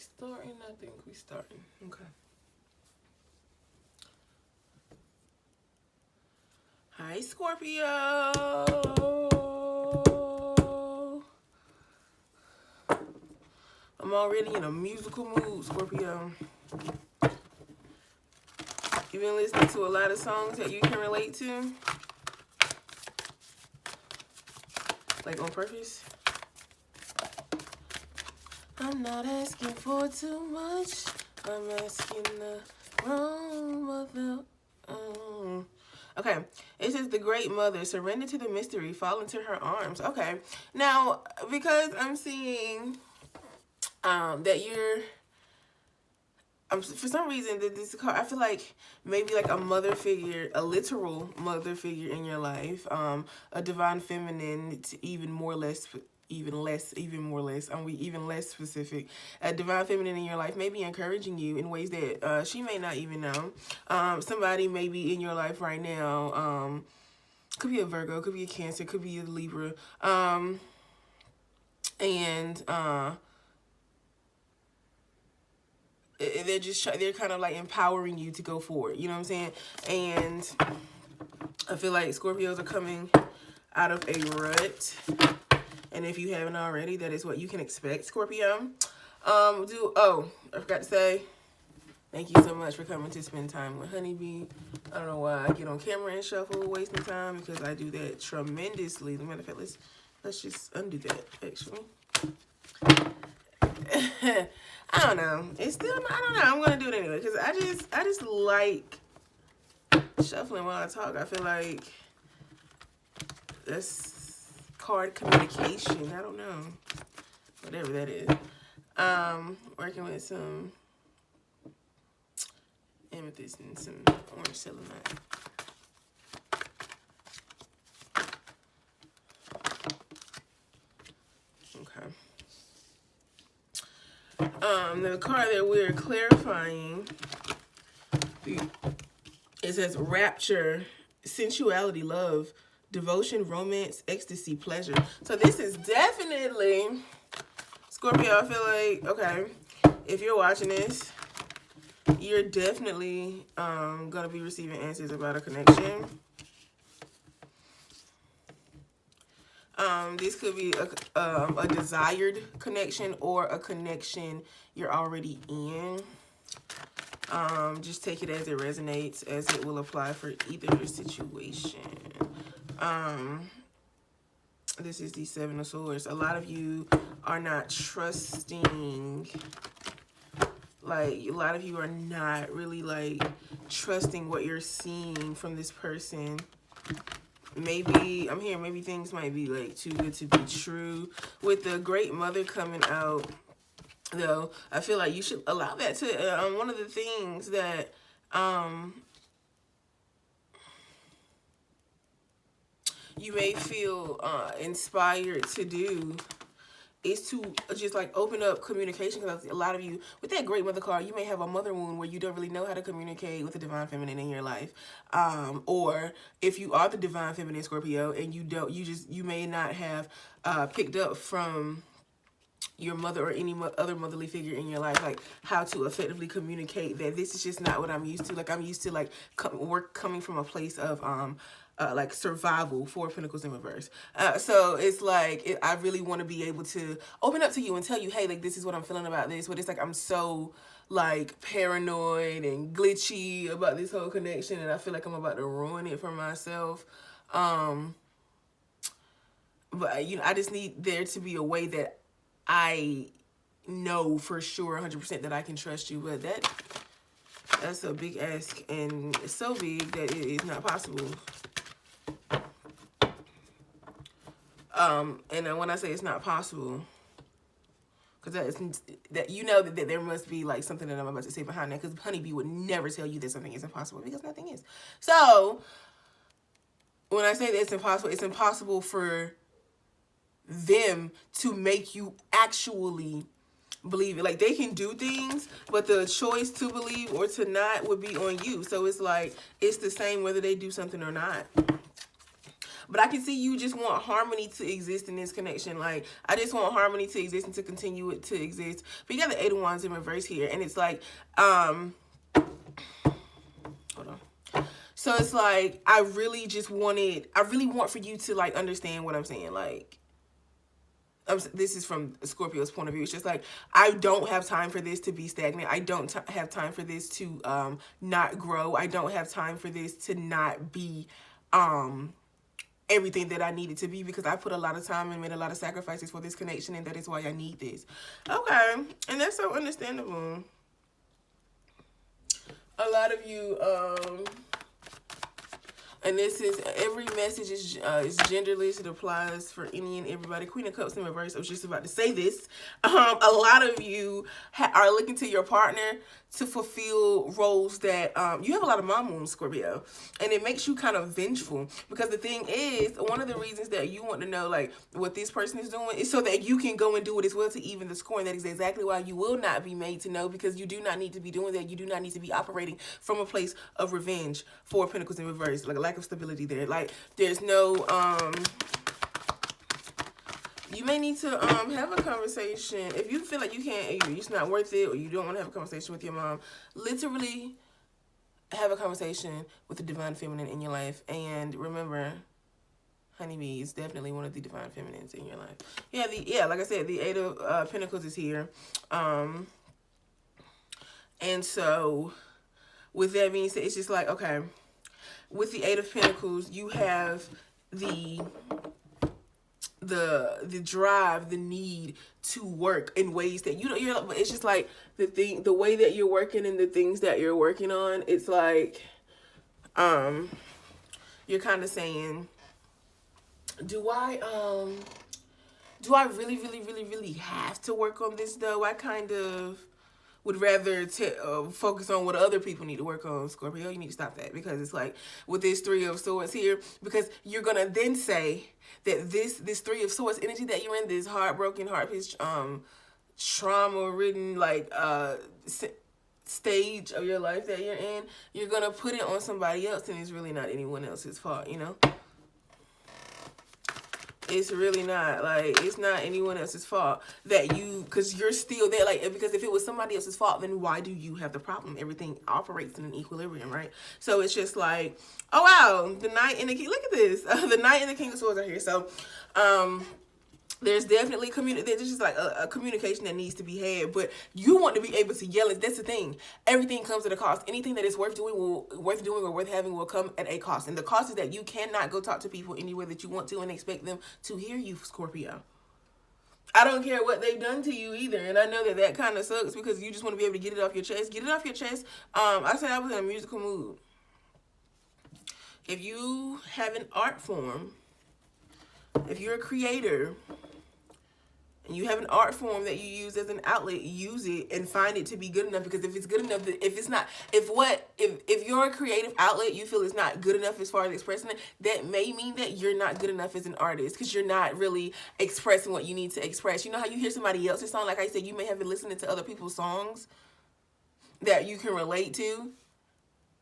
starting? I think we starting. Okay. Hi, Scorpio. I'm already in a musical mood, Scorpio. You've been listening to a lot of songs that you can relate to? Like on purpose? I'm not asking for too much. I'm asking the wrong mother. Okay, it says the great mother, surrender to the mystery, fall into her arms. Okay, now because I'm seeing that you're for some reason that this card, I feel like maybe like a mother figure, a literal mother figure in your life, a divine feminine, even less specific, a divine feminine in your life may be encouraging you in ways that she may not even know. Somebody may be in your life right now, could be a Virgo, could be a Cancer, could be a Libra, and they're kind of like empowering you to go forward, you know what I'm saying? And I feel like Scorpios are coming out of a rut, and if you haven't already, that is what you can expect, Scorpio. I forgot to say thank you so much for coming to spend time with Honeybee. I don't know why I get on camera and shuffle, wasting time, because I do that tremendously. As a matter of fact, let's just undo that, actually. I don't know. It's still, I don't know. I'm going to do it anyway, because I just like shuffling while I talk. I feel like that's card communication. I don't know. Whatever that is. Working with some amethyst and some orange selenite. Okay. The card that we're clarifying, it says rapture, sensuality, love, devotion, romance, ecstasy, pleasure. So this is definitely, Scorpio, I feel like, okay, if you're watching this, you're definitely going to be receiving answers about a connection. This could be a desired connection or a connection you're already in. Just take it as it resonates, as it will apply for either situation. This is the Seven of Swords. A lot of you are not trusting. Like, a lot of you are not really, like, trusting what you're seeing from this person. Maybe, I'm hearing maybe things might be, like, too good to be true. With the Great Mother coming out, though, I feel like you should allow that to, one of the things that, you may feel inspired to do is to just like open up communication, because a lot of you with that Great Mother card, you may have a mother wound where you don't really know how to communicate with the divine feminine in your life, or if you are the divine feminine, Scorpio, and you may not have picked up from your mother or any other motherly figure in your life, like how to effectively communicate that this is just not what I'm used to. Like, I'm used to like coming from a place of like survival, Four of Pentacles in reverse. So it's like, I really want to be able to open up to you and tell you, hey, like, this is what I'm feeling about this. But it's like, I'm so like paranoid and glitchy about this whole connection, and I feel like I'm about to ruin it for myself. But you know, I just need there to be a way that I know for sure 100% that I can trust you. But that's a big ask, and it's so big that it is not possible. And when I say it's not possible, because that you know that there must be like something that I'm about to say behind that, because Honeybee would never tell you that something is impossible, because nothing is. So when I say that it's impossible for them to make you actually believe it. Like, they can do things, but the choice to believe or to not would be on you. So it's like, it's the same whether they do something or not. But I can see you just want harmony to exist in this connection. Like, I just want harmony to exist and to continue it to exist. But you got the Eight of Wands in reverse here. And it's like, hold on. So it's like, I really want for you to like understand what I'm saying. Like, this is from Scorpio's point of view. It's just like, I don't have time for this to be stagnant. I don't have time for this to not grow. I don't have time for this to not be everything that I needed to be, because I put a lot of time and made a lot of sacrifices for this connection, and that is why I need this. Okay, and that's so understandable. A lot of you, and this is, every message is genderless. It applies for any and everybody. Queen of Cups in reverse. I was just about to say this. A lot of you are looking to your partner to fulfill roles that you have a lot of mom wounds, Scorpio, and it makes you kind of vengeful, because the thing is, one of the reasons that you want to know like what this person is doing is so that you can go and do it as well to even the score. And that is exactly why you will not be made to know, because you do not need to be doing that. You do not need to be operating from a place of revenge. Four of Pentacles in reverse, like a lack of stability there. Like, there's no you may need to have a conversation. If you feel like you can't, it's not worth it, or you don't want to have a conversation with your mom, literally have a conversation with the divine feminine in your life. And remember, honeybee is definitely one of the divine feminines in your life. Yeah, like I said, the Eight of Pentacles is here. And so with that being said, it's just like, okay, with the Eight of Pentacles, you have the drive, the need to work in ways that it's just like the way that you're working and the things that you're working on. It's like, you're kind of saying, do I really, really, really, really have to work on this though? I kind of would rather focus on what other people need to work on, Scorpio. You need to stop that, because it's like with this Three of Swords here, because you're gonna then say that this Three of Swords energy that you're in, this heartbroken, heart-pierced, trauma-ridden, like stage of your life that you're in, you're gonna put it on somebody else, and it's really not anyone else's fault, you know? It's really not. Like, it's not anyone else's fault that because you're still there. Like, because if it was somebody else's fault, then why do you have the problem? Everything operates in an equilibrium, right? So it's just like, oh wow, the Knight and the King. Look at this. The Knight and the King of Swords are here. So, there's definitely there's just like a communication that needs to be had, but you want to be able to yell it. That's the thing. Everything comes at a cost. Anything that is worth doing or worth having will come at a cost. And the cost is that you cannot go talk to people anywhere that you want to and expect them to hear you, Scorpio. I don't care what they've done to you either. And I know that that kind of sucks, because you just want to be able to get it off your chest. Get it off your chest. I said I was in a musical mood. If you have an art form, if you're a creator, and you have an art form that you use as an outlet, use it and find it to be good enough. Because if it's good enough, if your creative outlet you feel is not good enough as far as expressing it, that may mean that you're not good enough as an artist, because you're not really expressing what you need to express. You know how you hear somebody else's song? Like I said, you may have been listening to other people's songs that you can relate to.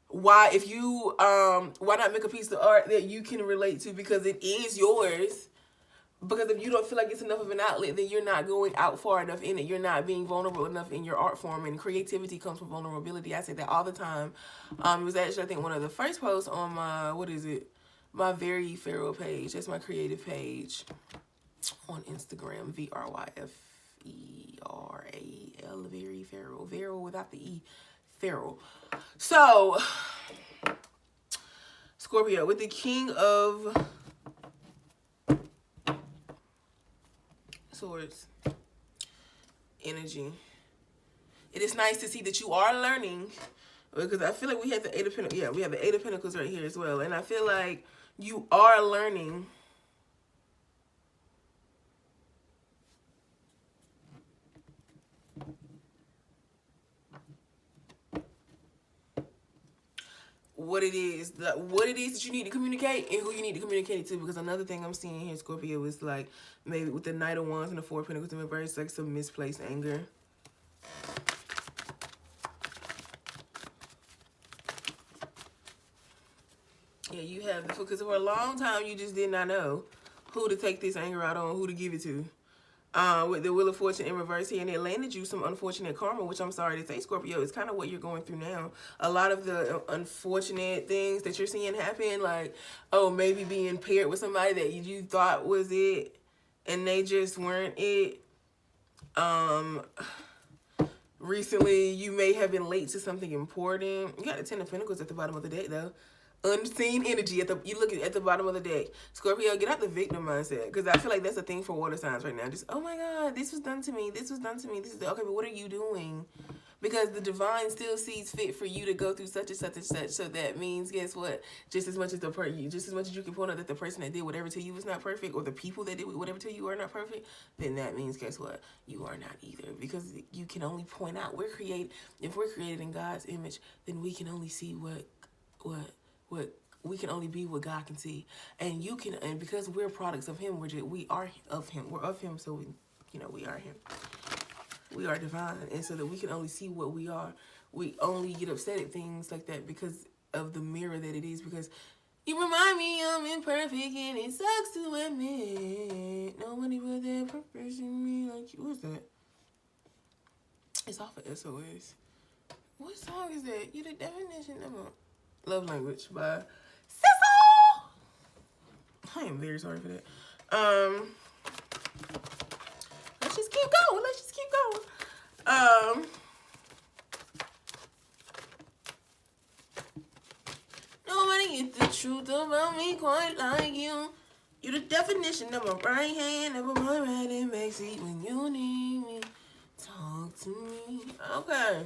Why not make a piece of art that you can relate to, because it is yours? Because if you don't feel like it's enough of an outlet, then you're not going out far enough in it. You're not being vulnerable enough in your art form. And creativity comes from vulnerability. I say that all the time. It was actually, I think, one of the first posts on my, my Very Feral page. That's my creative page on Instagram. VRYFERAL. Very Feral. Feral without the E. Feral. So, Scorpio, with the King of Swords energy, it is nice to see that you are learning, because I feel like we have the Eight of Pentacles. Yeah, we have the Eight of Pentacles right here as well, and I feel like you are learning what it is that you need to communicate and who you need to communicate it to. Because another thing I'm seeing here, Scorpio, is like maybe with the Knight of Wands and the Four of Pentacles in reverse, like some misplaced anger. Yeah, you have, because for a long time you just did not know who to take this anger out on, who to give it to. With the Wheel of Fortune in reverse here, and it landed you some unfortunate karma, which I'm sorry to say, Scorpio, is kind of what you're going through now. A lot of the unfortunate things that you're seeing happen, like, oh, maybe being paired with somebody that you thought was it, and they just weren't it. Recently, you may have been late to something important. You got the Ten of Pentacles at the bottom of the deck, though. Unseen energy you look at the bottom of the deck. Scorpio, get out the victim mindset, because I feel like that's a thing for water signs right now. Just, oh my God, this was done to me. This was done to me. This is okay, but what are you doing? Because the divine still sees fit for you to go through such and such and such. So that means, guess what? Just as much as you can point out that the person that did whatever to you was not perfect, or the people that did whatever to you are not perfect, then that means, guess what? You are not either. Because you can only point out, if we're created in God's image, then we can only see what we can only be what God can see. And because we're products of him, we are of him. We're of him, so we are him. We are divine, and so that we can only see what we are. We only get upset at things like that because of the mirror that it is, because you remind me I'm imperfect and it sucks to admit nobody put that purpose in me like you. What's that? It's off of SOS. What song is that? You the definition of a love language by Sizzle. I am very sorry for that. Let's just keep going. Nobody get the truth about me quite like you. You the definition of my right hand, never my right in backseat when you need me. Talk to me. Okay.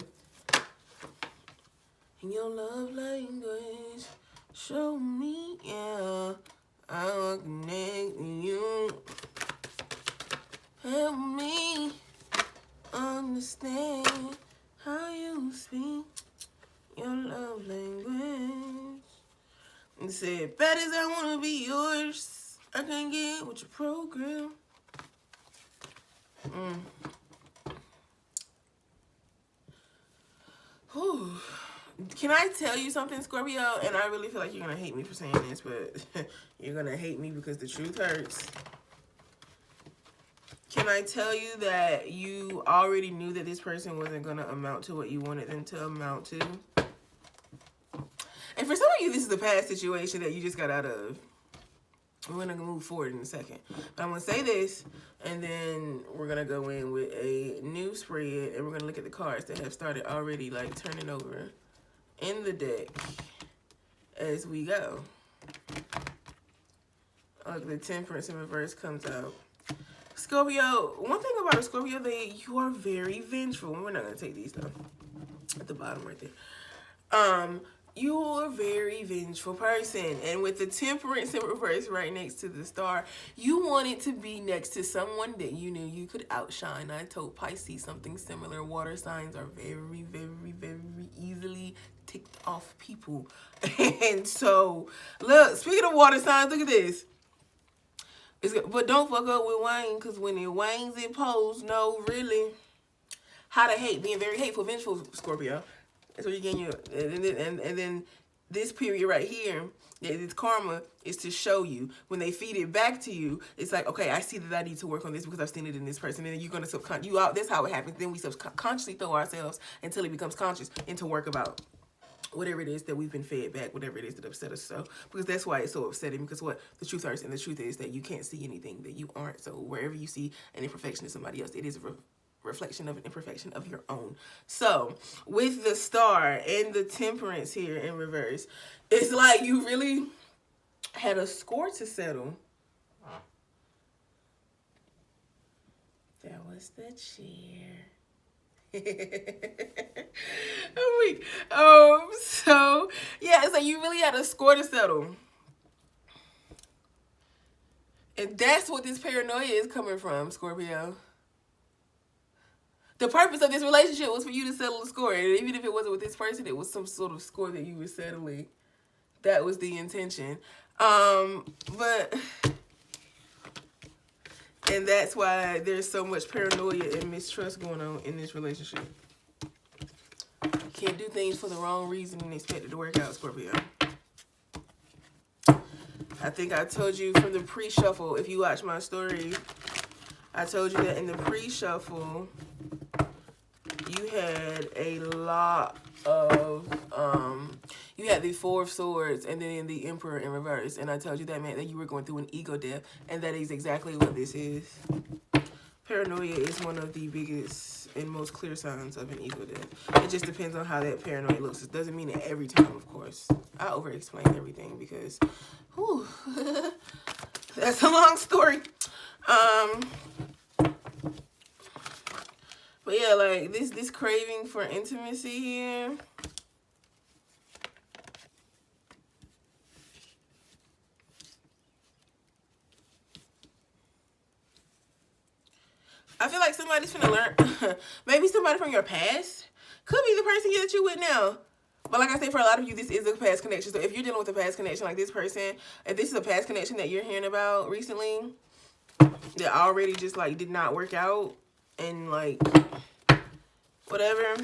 In your love language, show me, yeah, I will connect with you. Help me understand how you speak your love language. And said, bad as I want to be yours, I can't get with your program. Whew. Can I tell you something, Scorpio? And I really feel like you're going to hate me for saying this, but you're going to hate me because the truth hurts. Can I tell you that you already knew that this person wasn't going to amount to what you wanted them to amount to? And for some of you, this is the past situation that you just got out of. We're going to move forward in a second. But I'm going to say this, and then we're going to go in with a new spread, and we're going to look at the cards that have started already, like, turning over in the deck as we go. Like, the Temperance in reverse comes out. Scorpio, one thing about a Scorpio, you are very vengeful. We're not going to take these, though. At the bottom right there. You're a very vengeful person. And with the Temperance in reverse right next to the star, you wanted to be next to someone that you knew you could outshine. I told Pisces something similar. Water signs are very, very, very easily ticked off people. And so, look, speaking of water signs, look at this. But don't fuck up with Wayne, because when it Wayne's it pose, no, really. How to hate, being very hateful, vengeful, Scorpio. That's what you're getting. And then this period right here, this karma is to show you. When they feed it back to you, it's like, okay, I see that I need to work on this because I've seen it in this person. And then you're going to that's how it happens. Then we subconsciously throw ourselves until it becomes conscious into work about whatever it is that we've been fed back, whatever it is that upset us. So, because that's why it's so upsetting, because what the truth hurts, and the truth is that you can't see anything that you aren't. So wherever you see an imperfection in somebody else, it is a reflection of an imperfection of your own. So with the star and the Temperance here in reverse, it's like you really had a score to settle. That was the chair. I'm weak. So yeah, it's like you really had a score to settle. And that's what this paranoia is coming from, Scorpio. The purpose of this relationship was for you to settle a score. And even if it wasn't with this person, it was some sort of score that you were settling. That was the intention. And that's why there's so much paranoia and mistrust going on in this relationship. You can't do things for the wrong reason and expect it to work out, Scorpio. I think I told you from the pre-shuffle, if you watch my story, I told you that in the pre-shuffle, you had a lot of, you had the Four of Swords and then the Emperor in reverse. And I told you that meant that you were going through an ego death. And that is exactly what this is. Paranoia is one of the biggest and most clear signs of an ego death. It just depends on how that paranoia looks. It doesn't mean it every time, of course. I over-explain everything because, whew, that's a long story. But yeah, like this craving for intimacy here. I feel like somebody's finna learn. Maybe somebody from your past. Could be the person that you with now. But like I said, for a lot of you, this is a past connection. So if you're dealing with a past connection like this person, if this is a past connection that you're hearing about recently, that already just like did not work out and like whatever,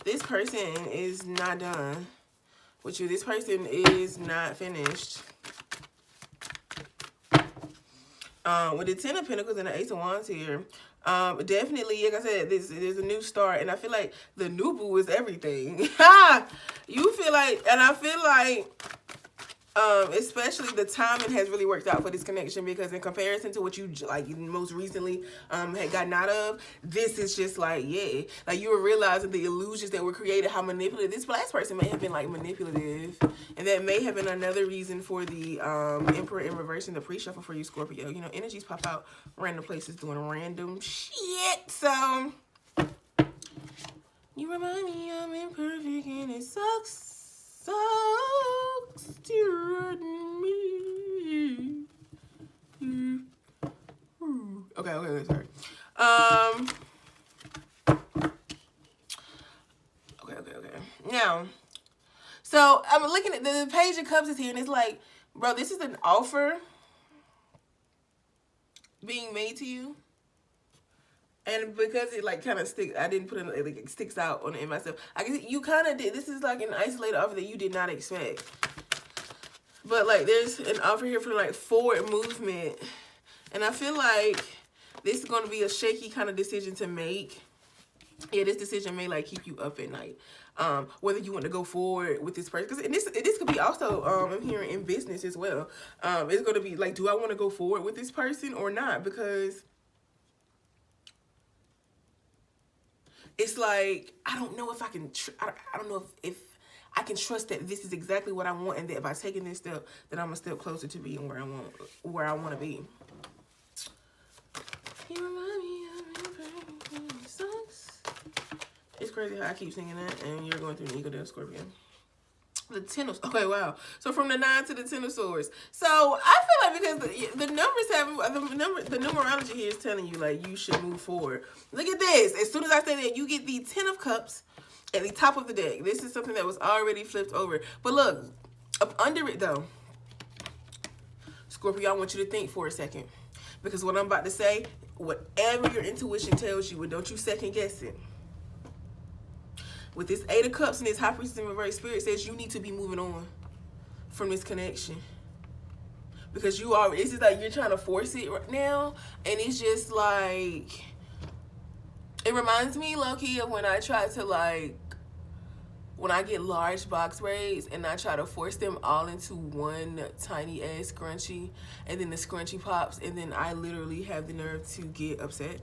this person is not done with you. This person is not finished. With the Ten of Pentacles and the Ace of Wands here, definitely, like I said, there's a new start, and I feel like the new boo is everything. You feel like, and I feel like, especially the timing has really worked out for this connection, because in comparison to what you like most recently had gotten out of, this is just like, yeah, like you were realizing the illusions that were created, how manipulative this last person may have been, like manipulative, and that may have been another reason for the Emperor in reverse in the pre-shuffle for you, Scorpio. You know, energies pop out random places doing random shit. So you remind me I'm imperfect and it sucks to run me. Okay, sorry. Okay. Now, so I'm looking at the Page of Cups is here, and it's like, bro, this is an offer being made to you. And because it like kind of sticks, I didn't put it like it sticks out on it in myself. I guess you kind of did. This is like an isolated offer that you did not expect. But like there's an offer here for like forward movement. And I feel like this is going to be a shaky kind of decision to make. Yeah, this decision may like keep you up at night. Whether you want to go forward with this person. Because this could be also, I'm hearing in business as well. It's going to be like, do I want to go forward with this person or not? Because it's like, I don't know if I can, I don't know if I can trust that this is exactly what I want, and that by taking this step, that I'm a step closer to being where I want to be. You remind me of your sucks. It's crazy how I keep singing that, and you're going through an ego death, Scorpio. The Ten of, okay, wow. So from the 9 to the 10 of Swords. So I feel like because the numbers have, the numerology here is telling you like you should move forward. Look at this. As soon as I say that, you get the 10 of Cups at the top of the deck. This is something that was already flipped over. But look, up under it though, Scorpio, I want you to think for a second. Because what I'm about to say, whatever your intuition tells you, don't you second guess it. With this 8 of Cups and this High Priestess in reverse, Spirit says you need to be moving on from this connection. Because you are, it's just like you're trying to force it right now. And it's just like, it reminds me, low-key, of when I try to like, when I get large box braids and I try to force them all into one tiny ass scrunchie, and then the scrunchie pops, and then I literally have the nerve to get upset.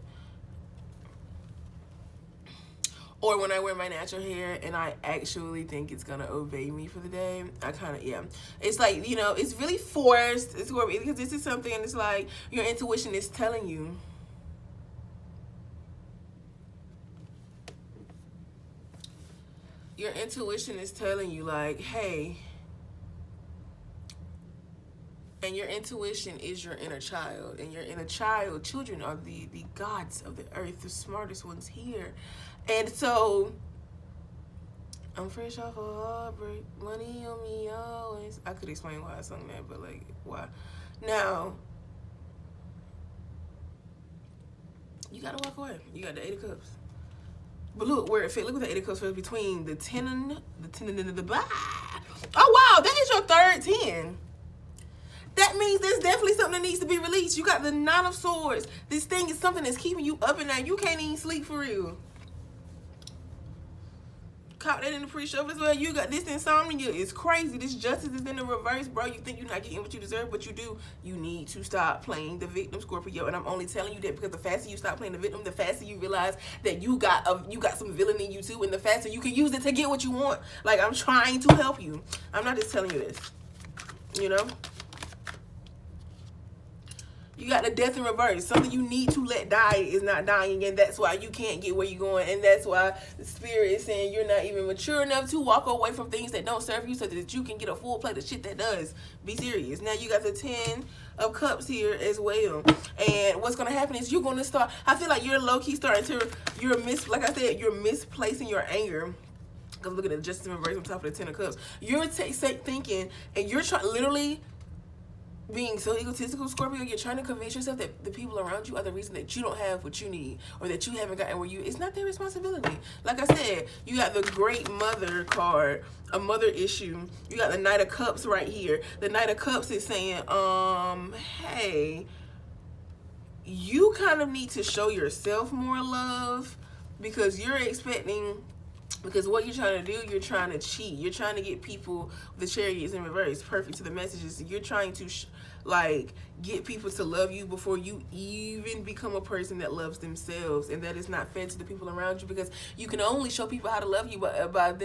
Or when I wear my natural hair and I actually think it's gonna obey me for the day, I kind of, yeah. It's like, you know, it's really forced. It's because this is something, and it's like your intuition is telling you. Your intuition is telling you like, hey, and your intuition is your inner child. And your inner child, children are the gods of the earth, the smartest ones here. And so, I'm fresh off a heartbreak, money on me always. I could explain why I sung that, but like, why? Now, you gotta walk away. You got the 8 of Cups. But look where it fit. Look what the 8 of Cups was between the 10 and the blah. Oh wow, that is your third 10. that means there's definitely something that needs to be released. You got the Nine of Swords. This thing is something that's keeping you up at night. You can't even sleep for real. Caught that in the pre-show as well. You got this insomnia. It's crazy. This justice is in the reverse, bro. You think you're not getting what you deserve, but you do. You need to stop playing the victim, Scorpio. And I'm only telling you that because the faster you stop playing the victim, the faster you realize that you got some villain in you too, and the faster you can use it to get what you want. Like, I'm trying to help you. I'm not just telling you this. You know? You got the death in reverse. Something you need to let die is not dying, and that's why you can't get where you're going, and that's why the spirit is saying you're not even mature enough to walk away from things that don't serve you so that you can get a full plate of shit that does. Be serious. Now you got the 10 of Cups here as well, and what's going to happen is you're going to start, I feel like you're low-key starting to, like I said, you're misplacing your anger. Because look at the Justice in reverse on top of the 10 of Cups. You're thinking, and you're trying, literally, being so egotistical, Scorpio, you're trying to convince yourself that the people around you are the reason that you don't have what you need, or that you haven't gotten where you, it's not their responsibility. Like I said, you got the Great Mother card, a mother issue. You got the Knight of Cups right here. The Knight of Cups is saying, hey, you kind of need to show yourself more love, because you're expecting, because what you're trying to do, you're trying to cheat. You're trying to get people, the Chariots in reverse, perfect to the messages. You're trying to, get people to love you before you even become a person that loves themselves. And that is not fair to the people around you, because you can only show people how to love you by allowing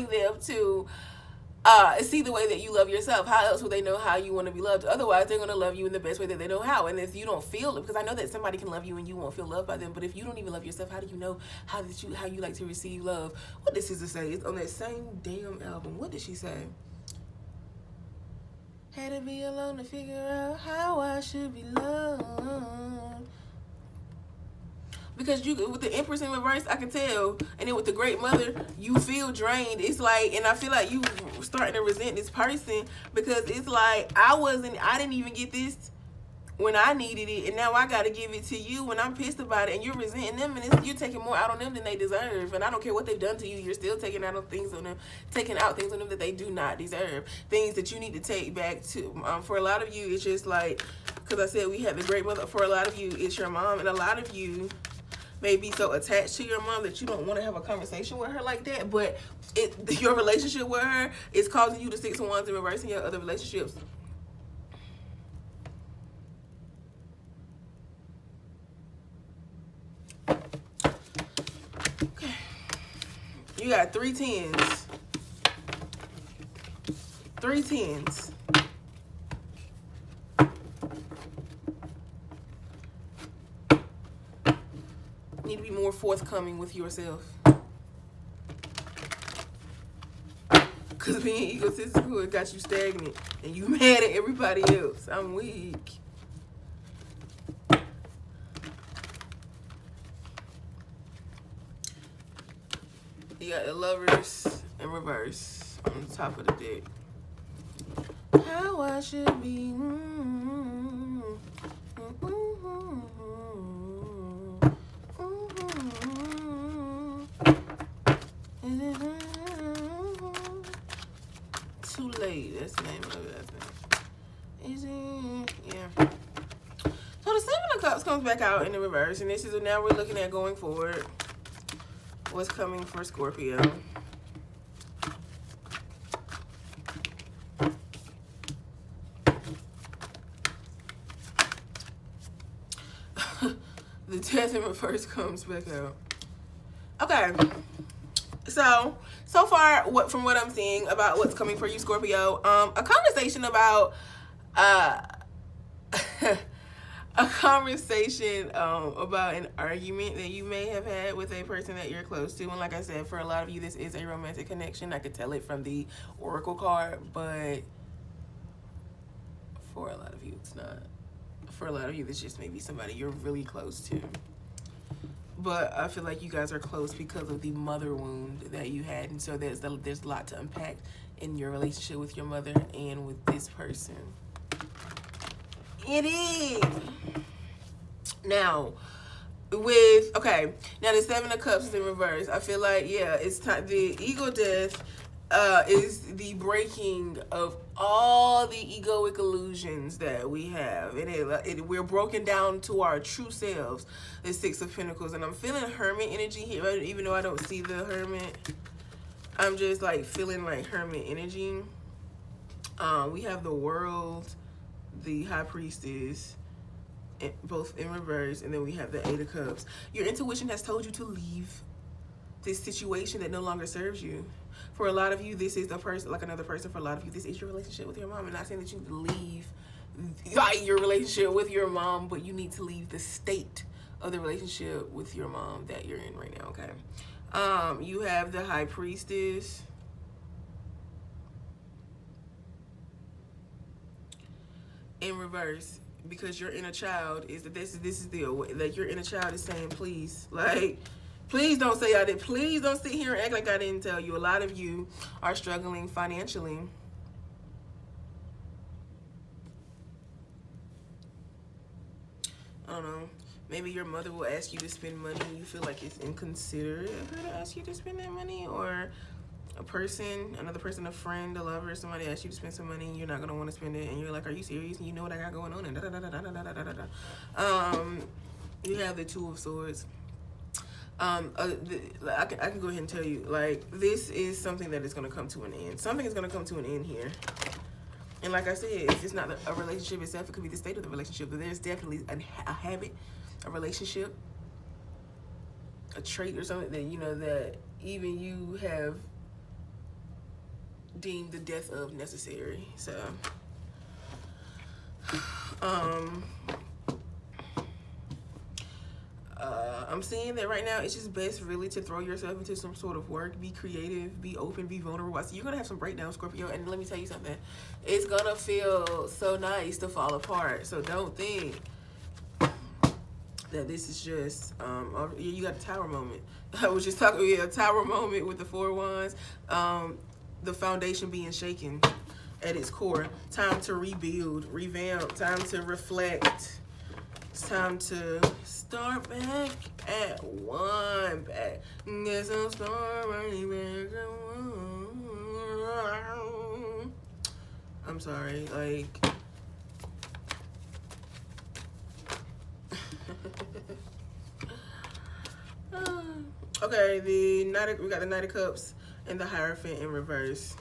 them to see the way that you love yourself. How else would they know how you want to be loved? Otherwise, they're going to love you in the best way that they know how. And if you don't feel it, because I know that somebody can love you and you won't feel loved by them, but if you don't even love yourself, how do you know how you like to receive love? What did Sister say? It's on that same damn album. What did she say? Had to be alone to figure out how I should be loved. Because you, with the Empress in reverse, I can tell, and then with the Great Mother, you feel drained. It's like, and I feel like you starting to resent this person, because it's like, I didn't even get this when I needed it, and now I got to give it to you when I'm pissed about it, and you're resenting them, and you're taking more out on them than they deserve. And I don't care what they've done to you, you're still taking out things on them that they do not deserve, things that you need to take back to. For a lot of you, it's just like, because I said we had the Great Mother. For a lot of you, it's your mom, and a lot of you may be so attached to your mom that you don't want to have a conversation with her like that, but your relationship with her is causing you the 6 of Wands in reverse in your other relationships. Okay. You got 3 10s. 3 10s. Need to be more forthcoming with yourself. Because being egotistical, it got you stagnant. And you mad at everybody else. I'm weak. You got the Lovers in reverse on the top of the deck. How I should be. Too late. That's the name of it, I think. Is it? Yeah. So the 7 of Cups comes back out in the reverse, and this is now we're looking at going forward. What's coming for Scorpio? The Death in reverse comes back out. Okay. So far, from what I'm seeing about what's coming for you, Scorpio, a conversation about about an argument that you may have had with a person that you're close to. And like I said, for a lot of you, this is a romantic connection. I could tell it from the Oracle card, but for a lot of you, it's not. For a lot of you, this just may be somebody you're really close to. But I feel like you guys are close because of the mother wound that you had. And so there's a lot to unpack in your relationship with your mother and with this person. It is. Now, now the 7 of Cups is in reverse. I feel like, yeah, it's time. The ego death is the breaking of all the egoic illusions that we have, and we're broken down to our true selves. The Six of Pentacles, and I'm feeling Hermit energy here, even though I don't see the Hermit. I'm just like feeling like Hermit energy. We have the World, the High Priestess, both in reverse, and then we have the Eight of Cups. Your intuition has told you to leave this situation that no longer serves you. For a lot of you, this is the person, like another person. For a lot of you, this is your relationship with your mom. I'm not saying that you need to leave like your relationship with your mom, but you need to leave the state of the relationship with your mom that you're in right now. Okay. You have the High Priestess. In reverse, because your inner child is that this is the like your inner child is saying, please, like, please don't say I did. Please don't sit here and act like I didn't tell you. A lot of you are struggling financially. I don't know. Maybe your mother will ask you to spend money and you feel like it's inconsiderate of her to ask you to spend that money, or a person, another person, a friend, a lover, somebody asks you to spend some money and you're not gonna want to spend it, and you're like, are you serious? And you know what I got going on, and da da da da da da da da da. You have the Two of Swords. I can go ahead and tell you, like, this is something that is gonna come to an end. Something is gonna come to an end here. And like I said, if it's not a relationship itself, it could be the state of the relationship. But there's definitely a habit, a relationship, a trait or something that, you know, that even you have deemed the death of necessary. So I'm seeing that right now it's just best really to throw yourself into some sort of work, be creative, be open, be vulnerable. So you're gonna have some breakdowns, Scorpio, and let me tell you something, it's gonna feel so nice to fall apart. So don't think that this is just you got a tower moment. I was just talking a tower moment with the Four Wands. The foundation being shaken at its core. Time to rebuild, revamp, time to reflect. It's time to start back at one. Back. Guess I'll start running back at one. I'm sorry, like. Okay, we got the Knight of Cups and the Hierophant in reverse.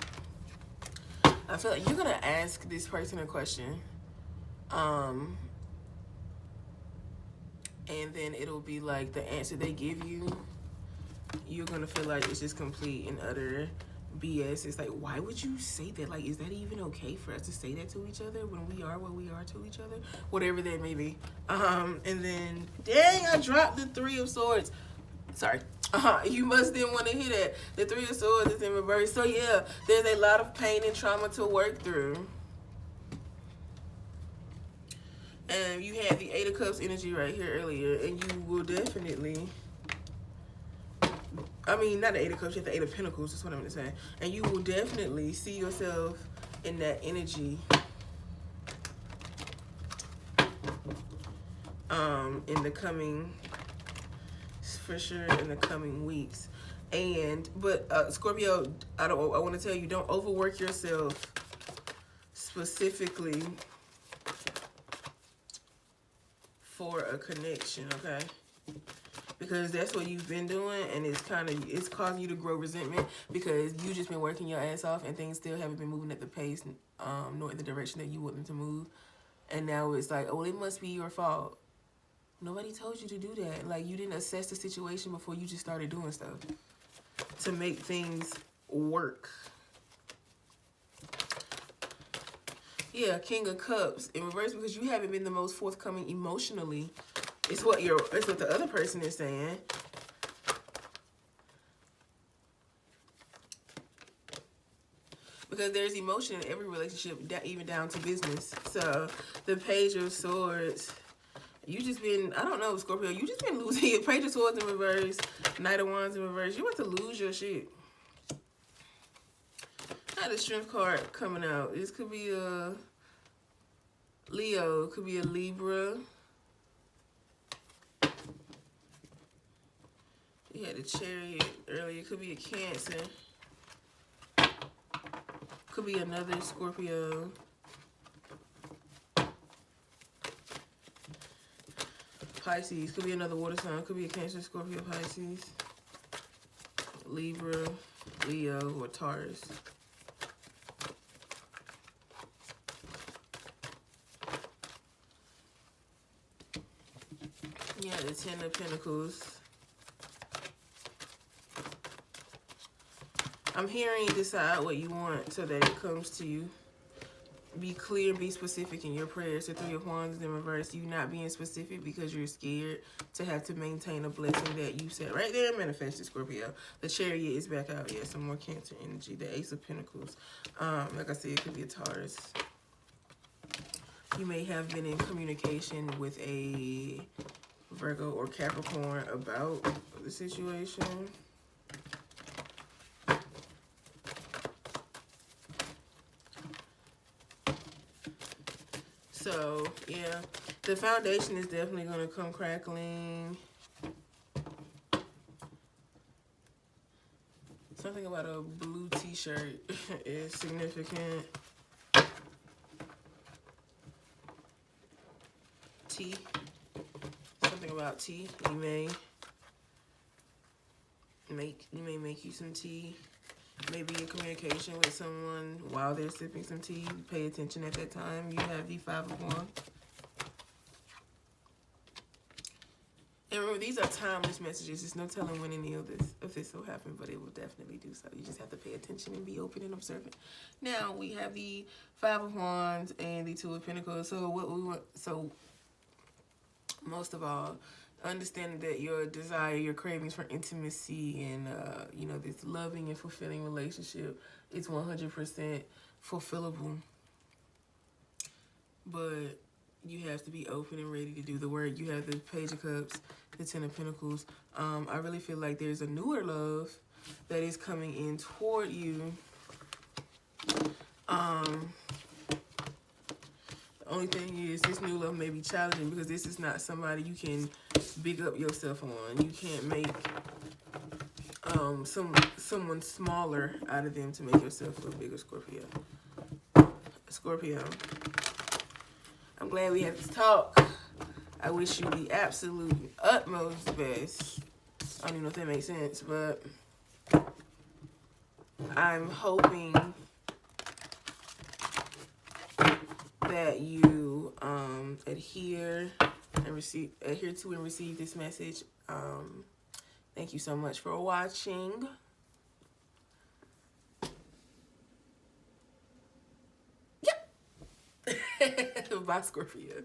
I feel like you're gonna ask this person a question, and then it'll be like the answer they give you, you're gonna feel like it's just complete and utter BS. It's like, why would you say that? Like, is that even okay for us to say that to each other when we are what we are to each other? Whatever that may be. And then, dang, I dropped the Three of Swords. Sorry. You must didn't want to hear that. The Three of Swords is in reverse. So yeah, there's a lot of pain and trauma to work through. And you had the Eight of Cups energy right here earlier, and you will definitely, I mean, not the Eight of Cups, you have the Eight of Pentacles, that's what I'm going to say. And you will definitely see yourself in that energy in the coming, for sure, in the coming weeks. But Scorpio, I want to tell you, don't overwork yourself specifically for a connection, okay? Because that's what you've been doing, and it's causing you to grow resentment because you just been working your ass off and things still haven't been moving at the pace nor in the direction that you want them to move. And now it's like, oh, it must be your fault. Nobody told you to do that. Like, you didn't assess the situation before you just started doing stuff to make things work. Yeah, King of Cups in reverse because you haven't been the most forthcoming emotionally. It's what the other person is saying. Because there's emotion in every relationship, even down to business. So the Page of Swords, you just been, I don't know, Scorpio, you just been losing your Page of Swords in reverse, Knight of Wands in reverse. You're about to lose your shit. I had a Strength card coming out. This could be a Leo, could be a Libra. You had a Chariot earlier. It could be a Cancer. Could be another Scorpio. Pisces. Could be another water sign. Could be a Cancer, Scorpio, Pisces, Libra, Leo, or Taurus. Yeah, the Ten of Pentacles. I'm hearing decide what you want so that it comes to you. Be clear, be specific in your prayers. The Three of Wands in reverse. You not being specific because you're scared to have to maintain a blessing that you said right there manifested, Scorpio. The Chariot is back out. Yeah, some more Cancer energy. The Ace of Pentacles. Like I said, it could be a Taurus. You may have been in communication with a Virgo or Capricorn about the situation. So, yeah, the foundation is definitely going to come crackling. Something about a blue t-shirt is significant. Tea. Something about tea. You may make you some tea. Maybe in communication with someone while they're sipping some tea. Pay attention at that time. You have the Five of Wands. And remember, these are timeless messages. There's no telling when any of this will happen, but it will definitely do so. You just have to pay attention and be open and observant. Now we have the Five of Wands and the Two of Pentacles. So what we want, so most of all, understanding that your desire, your cravings for intimacy and, you know, this loving and fulfilling relationship is 100% fulfillable. But you have to be open and ready to do the work. You have the Page of Cups, the Ten of Pentacles. I really feel like there's a newer love that is coming in toward you. The only thing is this new love may be challenging because this is not somebody you can big up yourself on. You can't make someone smaller out of them to make yourself feel bigger, Scorpio. Scorpio, I'm glad we had this talk. I wish you the absolute utmost best. I don't even know if that makes sense, but I'm hoping that you adhere to and receive this message. Thank you so much for watching. Yep. Bye, Scorpio.